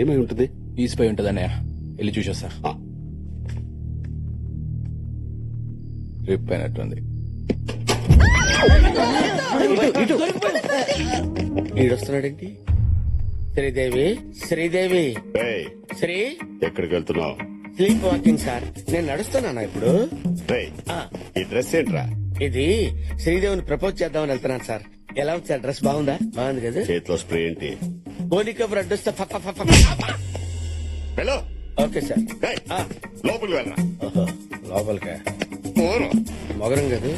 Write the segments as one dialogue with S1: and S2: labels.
S1: ఏమై ఉంటుంది?
S2: తీసిపోయి ఉంటుంది అన్నయ్య, వెళ్ళి చూసొస్తా. రిప్ అయినట్టుంది.
S3: ఈడొస్తున్నాడేంటి? శ్రీదేవి, శ్రీదేవి,
S1: ఏయ్,
S3: శ్రీ
S1: ఎక్కడికి వెళ్తున్నావు?
S3: Sleep walking sir. నేను నడుస్తున్నానా ఇప్పుడు?
S1: ఏయ్, ఈ డ్రెస్ ఏంట్రా?
S3: ఇది శ్రీదేవిని ప్రపోజ్ చేద్దామని వెళ్తున్నాను సార్. ఎలా ఉంది సార్? డ్రెస్ బాగుందా? బాగుంది కదా.
S1: చేతిలో స్ప్రే ఏంటి?
S3: పోనీ కబురు అడ్డొస్తే
S1: వెళ్ళు.
S3: Okay sir.
S1: ఏయ్, లోపలికి వెళ్ళరా.
S3: లోపలికా?
S1: పోను.
S3: మొగరం కదా.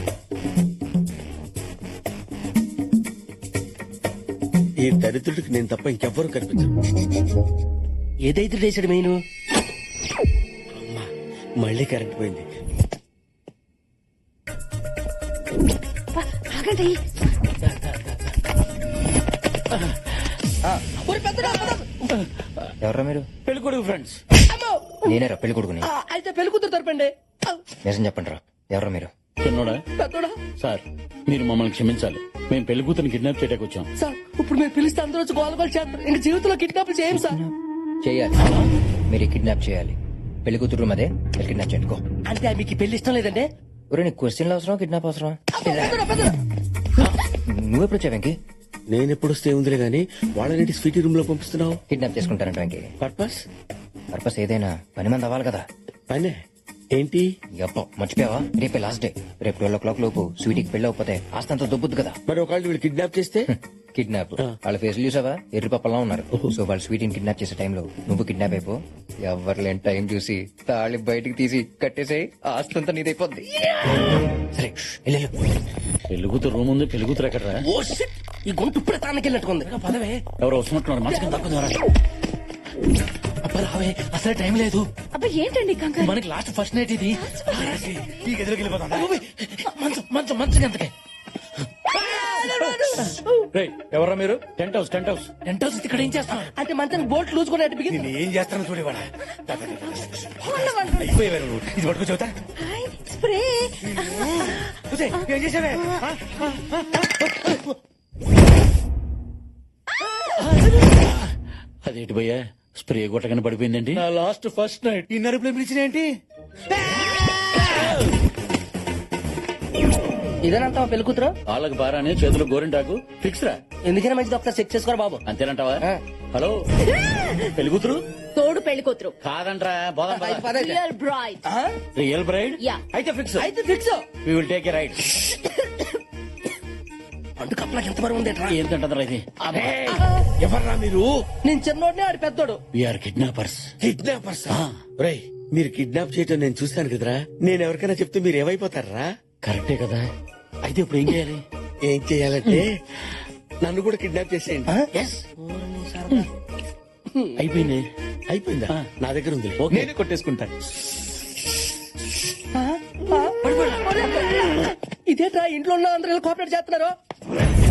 S3: ఈ దరిద్రుడికి నేను తప్ప ఇంకెవ్వరూ కనిపించరు.
S4: ఏదైతే వేసాడు మెయిన్.
S3: మళ్ళీ కరెంట్ పోయింది.
S5: ఆగండి.
S6: ఎవర్రా మీరు?
S4: పెళ్లి కొడుకు ఫ్రెండ్స్.
S6: నేనేరా పెళ్లి కొడుకుని.
S4: అయితే పెళ్లి కూతురు తరపండి.
S6: నిజం చెప్పండి రా, ఎవరా మీరు?
S7: చిన్నోడా
S4: పెద్దోడా?
S7: సార్, మీరు మమ్మల్ని క్షమించాలి. మేము పెళ్లి కూతురు కిడ్నాప్ చేయడానికి వచ్చాం.
S4: సార్ ఇప్పుడు మీరు పిలిస్తే అందరూ వచ్చి గోల గోల చేస్తారు. ఇంక జీవితంలో కిడ్నాప్ చేయం సార్.
S6: చేయాలి, మీరు కిడ్నాప్ చేయాలి. పెళ్లి కూతురు రూమ్ అదే, మీరు కిడ్నాప్ చేయండి.
S4: అంటే మీకు ఈ పెళ్లి ఇష్టం లేదండి?
S6: ఒరే, నీకు క్వశ్చన్లు అవసరం, కిడ్నాప్ అవసరం? నువ్వెప్పుడు వచ్చావు వెంకీ?
S3: నేనెప్పుడు వస్తే ఉందిలే గానీ వాళ్ళని స్వీటీ రూమ్ లో పంపిస్తున్నావు.
S6: కిడ్నాప్ చేసుకుంటానంట వెంకీ.
S3: పర్పస్?
S6: పర్పస్ ఏదైనా పని మంది అవ్వాలి కదా.
S3: పనే ఏంటి?
S6: అప్ప మర్చిపోయావా? రేపే లాస్ట్ డే. రేపు 12 o'clock లోపు స్వీటీకి పెళ్లి అవ్వకపోతే ఆస్తంతా దొబ్బుద్దు కదా.
S3: మరి ఒకళ్ళు వీళ్ళు కిడ్నాప్ చేస్తే?
S6: కిడ్నాప్ వాళ్ళ ఫేస్ చూసావా? ఎర్రి పప్పలా ఉన్నారు. సో వాళ్ళు స్వీటీని కిడ్నాప్ చేసే టైంలో నువ్వు కిడ్నాప్ అయిపో. ఎవరు లేని టైం చూసి తాళి బయటికి తీసి కట్టేసేయి, ఆస్తంతా నీదైపోద్ది. సరే వెళ్ళు.
S7: పెళ్లి కూతురు రూమ్ ఉంది. పెళ్లి కూతురు ఎక్కడరా?
S4: ఓ షిట్, ఈ గొంతు ఇప్పుడే తానకెళ్ళినట్టుకుంది. పదవే.
S7: ఎవరు వస్తున్నట్టున్నారు? మనసుకి తక్కువ.
S4: అబ్బా రావే, అసలే టైం లేదు.
S5: అబ్బా ఏంటండి కంగారు?
S4: మనకి లాస్ట్ ఫస్ట్ నైట్ ఇది. ఈ గదిలోకి వెళ్ళిపోతాం. మంచం మంచం మంచం ఎంతకే?
S7: ఎవరా మీరు? Tent house. Tent house.
S4: Tent house ఇక్కడ ఏం చేస్తాం? అంటే మంచానికి బోట్ లూజ్ కూడా బిగింది.
S2: ఏం చేస్తాను చూడేవాడా? అయిపోయేవారు నువ్వు. ఇది పట్టుకో చెబుతా.
S5: Hi, spray.
S2: ఏం చేసావే?
S7: అదేంటి భయ్యా, స్ప్రే కొట్టగానే పడిపోయిందండి.
S2: నా లాస్ట్ ఫస్ట్ నైట్ ఈ నరుపులో పిలిచిన ఏంటి?
S4: ఇదేనంటా పెళ్లి కూతురు?
S7: వాళ్ళకి బారానే, చేతులు గోరింటాకు ఫిక్స్ రా.
S4: ఎందుకైనా మంచిది, ఒకసారి చెక్ చేసుకోరా బాబు.
S7: అంతేనంటావా? హలో, పెళ్లి కూతురు
S5: తోడు పెళ్లి కూతురు.
S7: కాదంట్రా, బోధం
S5: real bride.
S7: Real bride.
S5: Yeah.
S7: అయితే ఫిక్స్.
S4: అయితే fix.
S7: We will take a ride.
S4: అంటు కప్పలకి ఎంత బరువు ఉంది?
S7: ఏంటంటారా ఇది?
S3: ఎవర్రా మీరు?
S4: నేను చిన్నోడిని, ఆడి పెద్దోడు.
S7: We are kidnappers.
S3: కిడ్నాపర్స్? రేయ్, మీరు కిడ్నాప్ చేయటం నేను చూస్తాను కదరా. నేను ఎవరికైనా చెప్తే మీరు ఏమైపోతారా?
S7: కరెక్టే కదా. అయితే ఇప్పుడు ఏం చేయాలి?
S3: ఏం చెయ్యాలంటే నన్ను కూడా కిడ్నాప్ చేసేయండి.
S7: అయిపోయింది.
S3: అయిపోయిందా? నా దగ్గర ఉంది.
S7: నేనే కొట్టేసుకుంటా.
S4: ఇదేట్రా, ఇంట్లో ఉన్న అందరూ కోఆపరేట్ చేస్తున్నారు.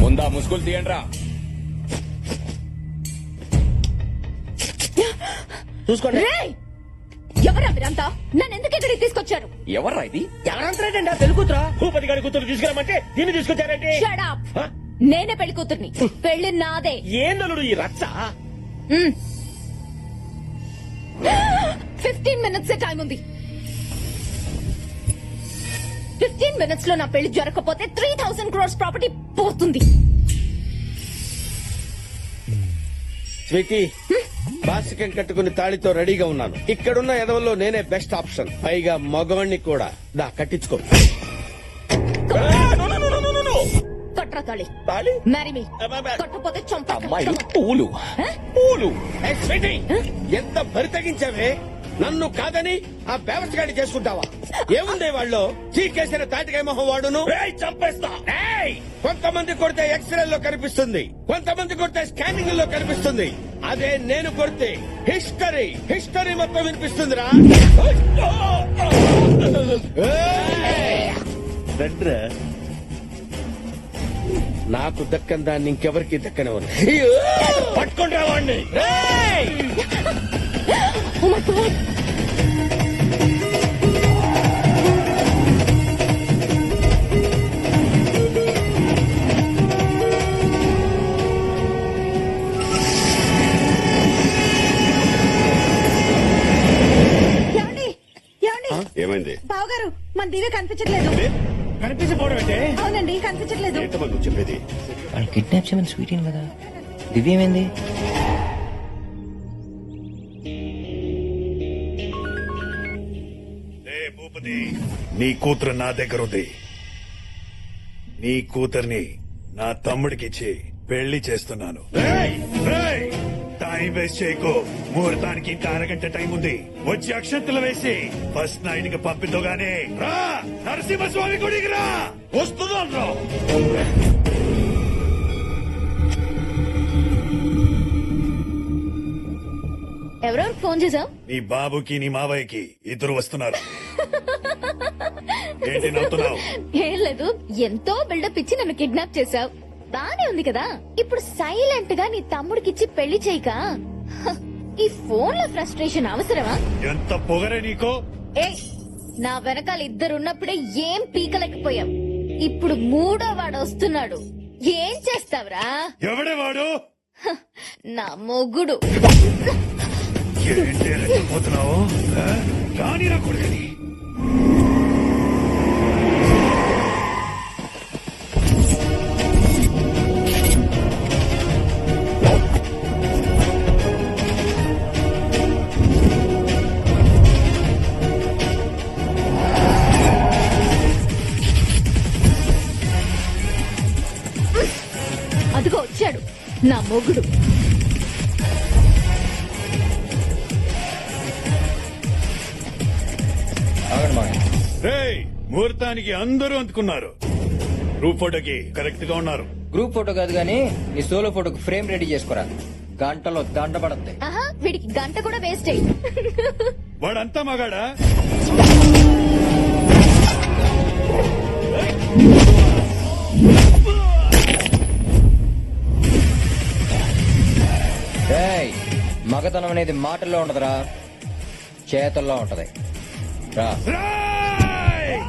S2: ముందా ముసుగులు తీయండి రా.
S4: చూసుకోండి.
S5: రేయ్, ఎవరా మీరంతా? నన్ను ఎందుకు ఇక్కడికి తీసుకొచ్చారు?
S2: ఎవర్రా ఇది?
S4: ఎవరంటారండి ఆ పెళ్లి కూతురా?
S2: భూపతి గారి కూతురు తీసుకురామంటే దీన్ని తీసుకొచ్చారంటే?
S5: Shut up. నేనే పెళ్లి కూతుర్ని. పెళ్లి నాదే.
S2: ఏందలుడు ఈ రచ్చ?
S5: 15 minutes టైం ఉంది. 15 minutes లో నా పెళ్లి జరగకపోతే 3000 crores ప్రాపర్టీ పోతుంది.
S3: స్వీటీ, బాసికం కట్టుకుని తాళితో రెడీగా ఉన్నాను. ఇక్కడున్న ఎదవల్లో నేనే బెస్ట్ ఆప్షన్. పైగా మగవాణ్ణి కూడా. దా కట్టించుకో.
S5: కట్రా తాళి.
S3: తాళి?
S5: Marry me. కట్టకపోతే చంపా.
S2: అమ్మాయిలు పూలు పూలు.
S3: ఏయ్ స్వీటీ, ఎంత బరి తగ్గించావే? నన్ను కాదని ఆ బేవస్గాడి చేసుకుంటావా? ఏముంది వాళ్ళు? చీకేసిన తాటికాయ మొహం వాడును. చంపేస్తా. కొంతమంది కొడితే ఎక్స్రే లో కనిపిస్తుంది, కొంతమంది కొడితే స్కానింగ్ లో కనిపిస్తుంది. అదే నేను కొడితే హిస్టరీ హిస్టరీ మొత్తం వినిపిస్తుందిరా. నాకు దక్కన దాన్ని ఇంకెవరికి దక్కనివ్వను. పట్టుకుంటా వాడిని.
S5: Oh my God.
S1: ఏమైంది
S5: బావగారు మన దివ్య కనిపించట్లేదు.
S4: కనిపించకపోవడం అంటే
S5: అవునండి కనిపించట్లేదు.
S1: ఏంటమ్మా నువ్వు చెప్పేది?
S6: వాళ్ళు కిడ్నాప్ చేయమని స్వీట్ కదా. దివ్య ఏమైంది?
S4: భూపతి, నీ కూతురు నా దగ్గర ఉంది. నీ కూతుర్ని నా తమ్ముడికిచ్చి పెళ్లి చేస్తున్నాను. టైం వేస్ట్ చేయకు. ముహూర్తానికి ఇంకా అరగంట టైం ఉంది. వచ్చి అక్షంతలు వేసి ఫస్ట్ నైట్ కి పంపిద్దుగానే రా. నరసింహస్వామి గుడికి రా. వస్తున్నాను రా.
S5: ఎవరెవరికి ఫోన్ చేసావు?
S4: నీ బాబుకి నీ మావయ్యకి ఇద్దరు వస్తున్నారు. ఏంటి నవ్వుతున్నావు?
S5: ఏం లేదు, ఎంతో బిల్డప్ ఇచ్చి నన్ను కిడ్నాప్ చేసావు. బానే ఉంది కదా. ఇప్పుడు సైలెంట్ గా నీ తమ్ముడికిచ్చి పెళ్లి చేయక హ, ఈ ఫోన్ లో ఫ్రస్ట్రేషన్ అవసరమా?
S4: ఎంత పొగరే నీకో.
S5: ఏ నా వెనకాల ఇద్దరున్నప్పుడే ఏం పీకలేకపోయాం. ఇప్పుడు మూడో వాడు వస్తున్నాడు. ఏం చేస్తావురా?
S4: ఎవడే వాడు?
S5: హ, నా మొగుడు.
S4: ఏంటి రెచ్చిపోతున్నావు? కానీ నా కొడుకుని
S5: అదిగో వచ్చాడు నా మొగుడు.
S6: ఆగండి మావయ్య.
S4: రేయ్, ముహూర్తానికి అందరూ అందుకున్నారు. గ్రూప్ ఫోటోకి కరెక్ట్ గా ఉన్నారు.
S6: గ్రూప్ ఫోటో కాదు గానీ నీ సోలో ఫోటోకి ఫ్రేమ్ రెడీ చేసుకోరా. గంటలో దండ పడద్ది.
S5: ఆహా, వీడికి గంట కూడా వేస్ట్ అయ్యి.
S4: వాడంతా మగాడా?
S6: మగతనం అనేది మాటల్లో ఉండదురా, చేతల్లో ఉంటది. రా.
S4: రేయ్!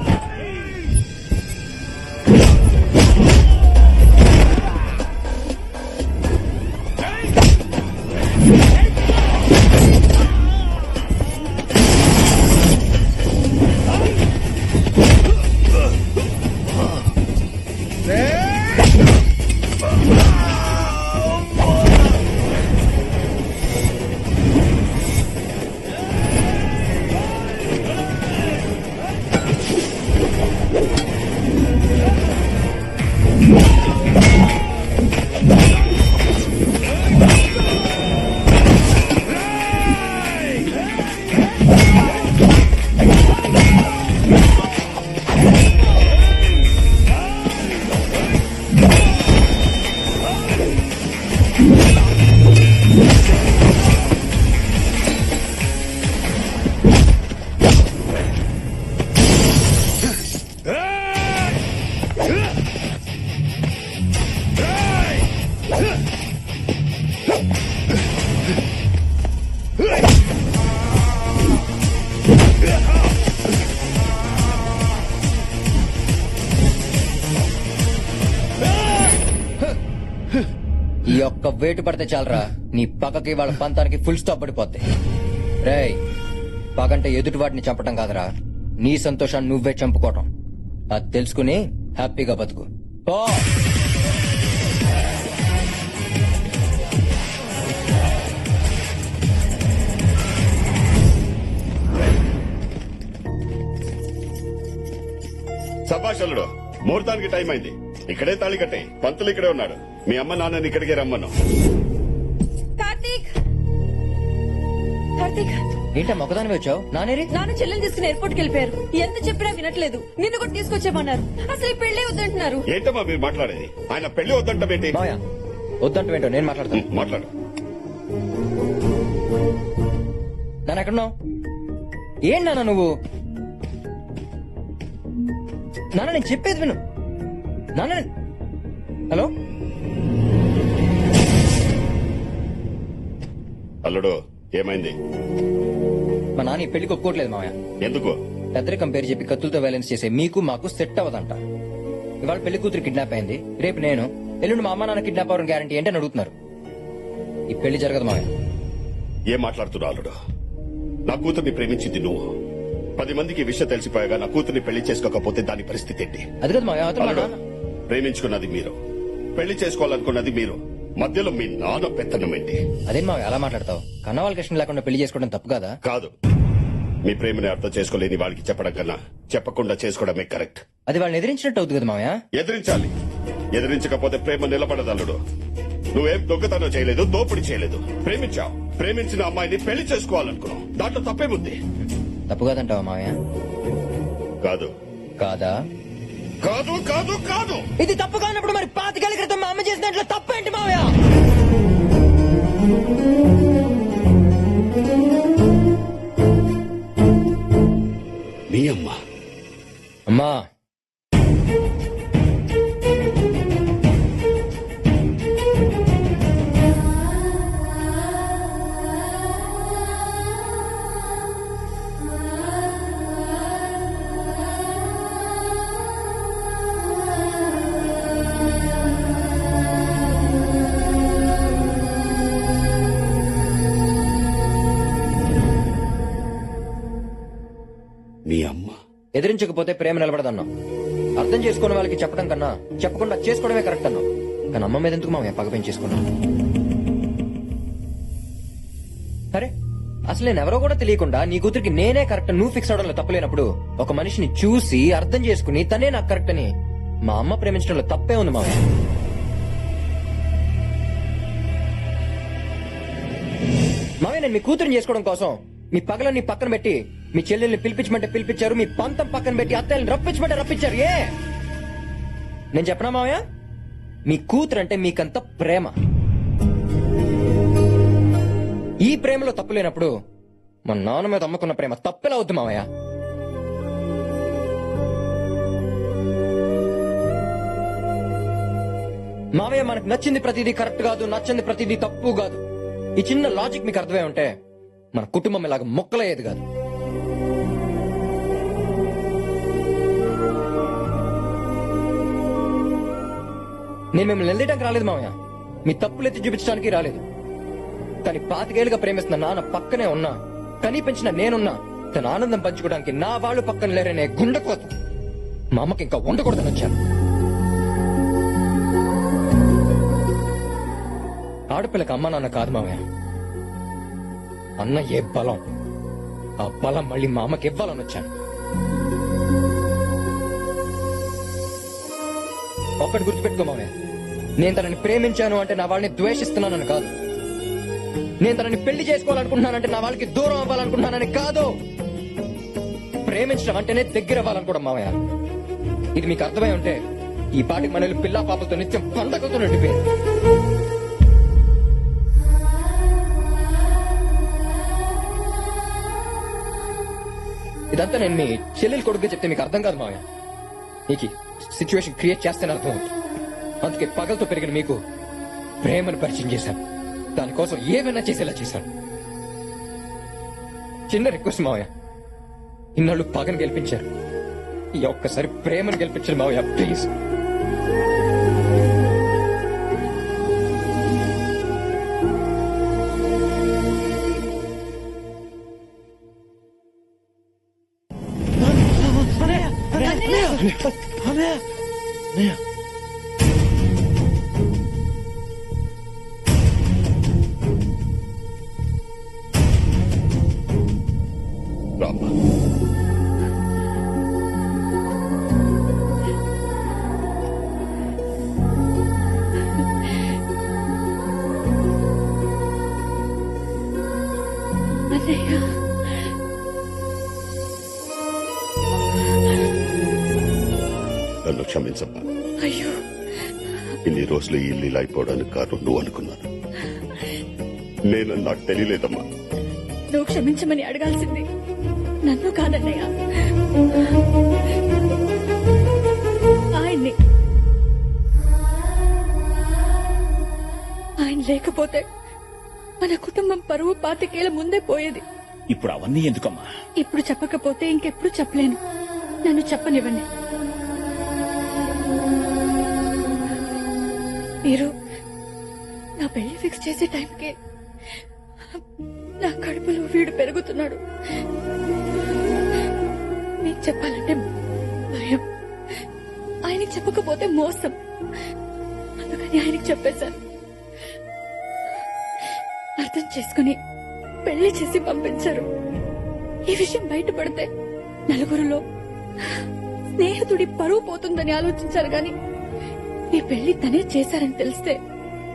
S6: ఈ ఒక్క వేటు పడితే చాలరా, నీ పక్కకి వాళ్ళ పంతానికి ఫుల్ స్టాప్ పడిపోద్ది. రేయ్, పగంటే ఎదుటి వాటిని చంపటం కాదురా, నీ సంతోషాన్ని నువ్వే చంపుకోవటం. అది తెలుసుకుని హ్యాపీగా బతుకు. పో.
S1: సభాషలుడు, ముహూర్తానికి టైం అయింది. ఇక్కడే తాళి కట్టే. పంతులు ఇక్కడే ఉన్నాడు. మీ అమ్మ నాన్నని ఇక్కడికే రమ్మను.
S5: కార్తీక్, కార్తీక్,
S6: ఏంటా మొక్కదాని వచ్చావు? నానేరి
S8: నాన్న చెల్లెలు తీసుకుని ఎయిర్పోర్ట్ కి వెళ్ళిపోయారు. ఎంత చెప్పినా వినట్లేదు. నిన్ను కూడా తీసుకొచ్చేమన్నారు. అసలు ఈ పెళ్లే వద్దంటున్నారు.
S1: ఏంటమ్మా మీరు మాట్లాడేది? ఆయన పెళ్లి వద్దంటామేంటి?
S6: మాయా, వద్దంటేంటో నేను మాట్లాడతాను.
S1: మాట్లాడు.
S6: నాన్న ఎక్కడున్నావు? ఏం నాన్న నువ్వు? నాన్న నేను చెప్పేది విను. నాన్న హలో.
S1: అల్లుడు, ఏమైంది?
S6: మా నాన్న ఈ పెళ్లికి ఒప్పుకోవట్లేదు మావయ్య.
S1: ఎందుకు?
S6: పెద్దరికం పేరు చెప్పి కత్తులతో వైలెన్స్ చేసే మీకు మాకు సెట్ అవ్వదంట. ఇవాళ పెళ్లి కూతురు కిడ్నాప్ అయింది, రేపు నేను, ఎల్లుండి మా అమ్మ నాన్న కిడ్నాప్ అవ్వడం గ్యారంటీ ఏంటని అడుగుతున్నారు. ఈ పెళ్లి జరగదు మావయ్య.
S1: ఏం మాట్లాడుతున్నావు అల్లుడు? నా కూతుర్ని ప్రేమించింది నువ్వు, 10 మందికి ఈ విషయం తెలిసిపోయాగా నా కూతుర్ని పెళ్లి చేసుకోకపోతే దాని పరిస్థితి ఏంటి?
S6: అది కదా మావయ్య, అవతల మా
S1: అల్లుడు,
S6: నాన్న.
S1: ప్రేమించుకున్నది మీరు, పెళ్లి చేసుకోవాలనుకున్నది మీరు, మధ్యలో మీ నాన్న పెత్తనం ఏంటి?
S6: అదేం మావయ్య అలా మాట్లాడతావు? కన్న వాళ్ళకి ఇష్టం లేకుండా పెళ్లి చేసుకోవడం తప్పు కదా?
S1: కాదు, మీ ప్రేమని అర్థం చేసుకోలేని వాళ్ళకి చెప్పడం కన్నా చెప్పకుండా చేసుకోవడమే కరెక్ట్.
S6: అది వాళ్ళని ఎదిరించినట్టు అవుతుంది కదా మావయ్య.
S1: ఎదిరించాలి. ఎదిరించకపోతే ప్రేమ నిలబడదు అల్లుడు. నువ్వేం దొంగతనం చేయలేదు, దోపిడీ చేయలేదు. ప్రేమించావు. ప్రేమించిన అమ్మాయిని పెళ్లి చేసుకోవాలనుకున్నావు. దాంట్లో తప్పేముంది?
S6: తప్పు కాదంటావా మావయ్య?
S1: కాదు
S6: కాదా?
S1: కాదు కాదు కాదు.
S6: ఇది తప్పు కానప్పుడు మరి 25 ఏళ్ల క్రితం మా అమ్మ చేసిన దాంట్లో తప్పేంటి మావయ్య?
S1: మీ అమ్మ
S6: అమ్మా,
S1: మీ అమ్మ
S6: ఎదిరించకపోతే ప్రేమ నిలబడదన్నావు. అర్థం చేసుకున్న వాళ్ళకి చెప్పడం కన్నా చెప్పకుండా చేసుకోవడమే కరెక్ట్ అన్నావు. కానీ అమ్మ మీద ఎందుకు మామయ్య పగ పెంచేసుకున్నావు? అరే అసలు నేనెవరో కూడా తెలియకుండా నీ కూతురికి నేనే కరెక్ట్ నువ్వు ఫిక్స్ అవడంలో తప్పలేనప్పుడు ఒక మనిషిని చూసి అర్థం చేసుకుని తనే నాకు కరెక్ట్ అని మా అమ్మ ప్రేమించడంలో తప్పే ఉంది మామయ్య. మామయ్య నేను మీ కూతురిని చేసుకోవడం కోసం మీ పగలన్నీ పక్కన పెట్టి మీ చెల్లెల్ని పిలిపించమంటే పిలిపించారు, మీ పంతం పక్కన పెట్టి అత్తల్ని రప్పించమంటే రప్పించారు. ఏ నేను చెప్పనా మావయ్య, మీ కూతురు అంటే మీకంత ప్రేమ. ఈ ప్రేమలో తప్పు లేనప్పుడు మా నాన్న మీద అమ్ముకున్న ప్రేమ తప్పెలా అవుద్ది మావయ్య? మావయ్య మనకు నచ్చింది ప్రతిదీ కరెక్ట్ కాదు, నచ్చింది ప్రతిదీ తప్పు కాదు. ఈ చిన్న లాజిక్ మీకు అర్థమై ఉంటే మన కుటుంబం ఇలాగ మొక్కలయ్యేది కాదు. నేను మిమ్మల్ని నిలదీయడానికి రాలేదు మామయ్య, మీ తప్పులు ఎత్తి చూపించడానికి రాలేదు. కానీ 25 ఏళ్లుగా ప్రేమిస్తున్న నాన్న పక్కనే ఉన్నా, కనీ పెంచిన నేనున్నా తన ఆనందం పంచుకోవడానికి నా వాళ్ళు పక్కన లేరనే గుండెకోత మా అమ్మకి ఇంకా ఉండకూడదని వచ్చాను. ఆడపిల్లకి అమ్మ నాన్న కాదు మామయ్య, అన్న ఏ బలం, ఆ బలం మళ్ళీ మా అమ్మకి ఇవ్వాలని వచ్చాను. ఒక్కటి గుర్తుపెట్టుకో మామయ్య, నేను తనని ప్రేమించాను అంటే నా వాళ్ళని ద్వేషిస్తున్నానని కాదు. నేను తనని పెళ్లి చేసుకోవాలనుకుంటున్నానంటే నా వాళ్ళకి దూరం అవ్వాలనుకుంటున్నానని కాదు. ప్రేమించడం అంటేనే దగ్గర అవ్వాలనుకోవడం మామయ్య. ఇది మీకు అర్థమై ఉంటే ఈ పాటికి మనల్ని పిల్లా పాపలతో నిత్యం పండగతో నిండిపోయారు. ఇదంతా నేను మీ చెల్లెలు కొడుకుగా చెప్తే మీకు అర్థం కాదు మావయ్య. నీకు సిచ్యువేషన్ క్రియేట్ చేస్తేనే అర్థం అవుతుంది. అందుకే పగలతో పెరిగిన మీకు ప్రేమను పరిచయం చేశాను. దానికోసం ఏమైనా చేసేలా చేశాను. చిన్న రిక్వెస్ట్ మావయ్య, ఇన్నాళ్ళు పగను గెలిపించారు, ఈ ఒక్కసారి ప్రేమను గెలిపించారు మావయ్య ప్లీజ్.
S1: రామ్మా. నన్ను క్షమించమ్మా.
S8: అయ్యో
S1: ఇన్ని రోజులు ఈ ఇల్లు ఇలా అయిపోవడానికి కారణం నువ్వు అనుకున్నాను. నేను నాకు తెలియలేదమ్మా.
S8: నువ్వు క్షమించమని అడగాల్సింది నన్ను కాదన్నయ్య, ఆయన్ని. ఆయన లేకపోతే మన కుటుంబం పరువు 25 ఏళ్ల ముందే పోయేది.
S7: ఇప్పుడు అవన్నీ ఎందుకమ్మా?
S8: ఇప్పుడు చెప్పకపోతే ఇంకెప్పుడు చెప్పలేను. నన్ను చెప్పనివ్వండి. మీరు నా పెళ్లి ఫిక్స్ చేసే టైంకి నా కడుపులో వీడు పెరుగుతున్నాడు. చెప్పాలంటే భయం. ఆయనకి చెప్పకపోతే మోసం. అందుకని ఆయనకి చెప్పేశాను. అర్థం చేసుకుని పెళ్లి చేసి పంపించారు. ఈ విషయం బయటపడితే నలుగురిలో స్నేహితుడి పరువు పోతుందని ఆలోచించారు గాని ఈ పెళ్లి తనే చేశారని తెలిస్తే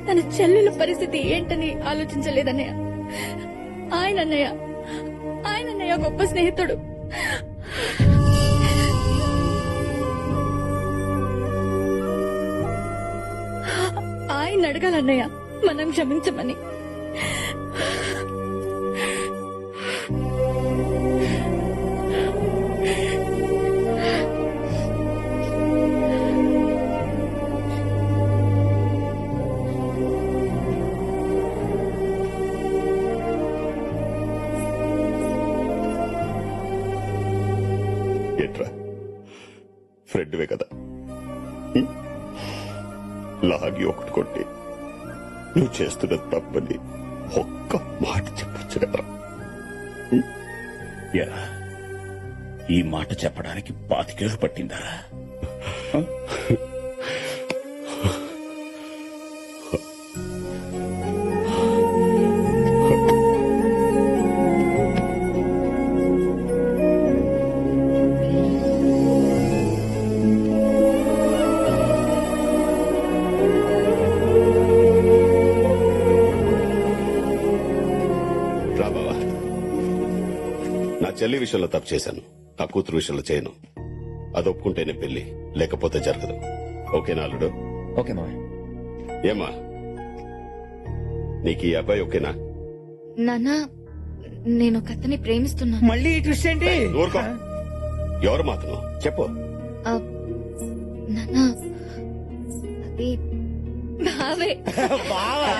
S8: తన చెల్లెల పరిస్థితి ఏంటని ఆలోచించలేదన్నయ్య. ఆయనన్నయ్య గొప్ప స్నేహితుడు. ఆయన అడగాలన్నయ్య మనం క్షమించమని.
S1: ఏంట్రా ఫ్రెండ్వే కదా లాగి ఒకటి కొట్టి నువ్వు చేస్తున్న తప్పని ఒక్క మాట చెప్పచ్చు కదా.
S7: ఎరా ఈ మాట చెప్పడానికి 25 ఏళ్ళు పట్టిందా?
S1: రా బావా, నా చెల్లి విషయంలో తప్పు చేశాను, నా కూతురు విషయంలో చేయను. అది ఒప్పుకుంటేనే పెళ్లి, లేకపోతే జరగదు. ఓకేనా అల్లుడు?
S6: ఓకే మావయ్య.
S1: ఏమా నీకు ఈ అబ్బాయి ఓకేనా?
S5: నాన్న నేను ఒక అతన్ని ప్రేమిస్తున్నాను.
S3: మళ్ళీ ఈ ట్విస్ట్ ఏంటి?
S1: ఊరుకో. ఎవరు మాత్రం చెప్పు.
S5: ఆ, నాన్న అది బావే.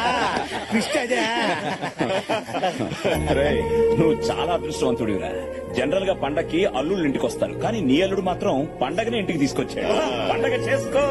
S3: ట్విస్ట్ అదే.
S7: రేయ్, నువ్వు చాలా అదృష్టవంతుడివిరా. జనరల్ గా పండక్కి అల్లుళ్ళు ఇంటికి వస్తారు, కానీ నీ అల్లుడు మాత్రం పండగనే ఇంటికి తీసుకొచ్చాడు. పండగ చేసుకో.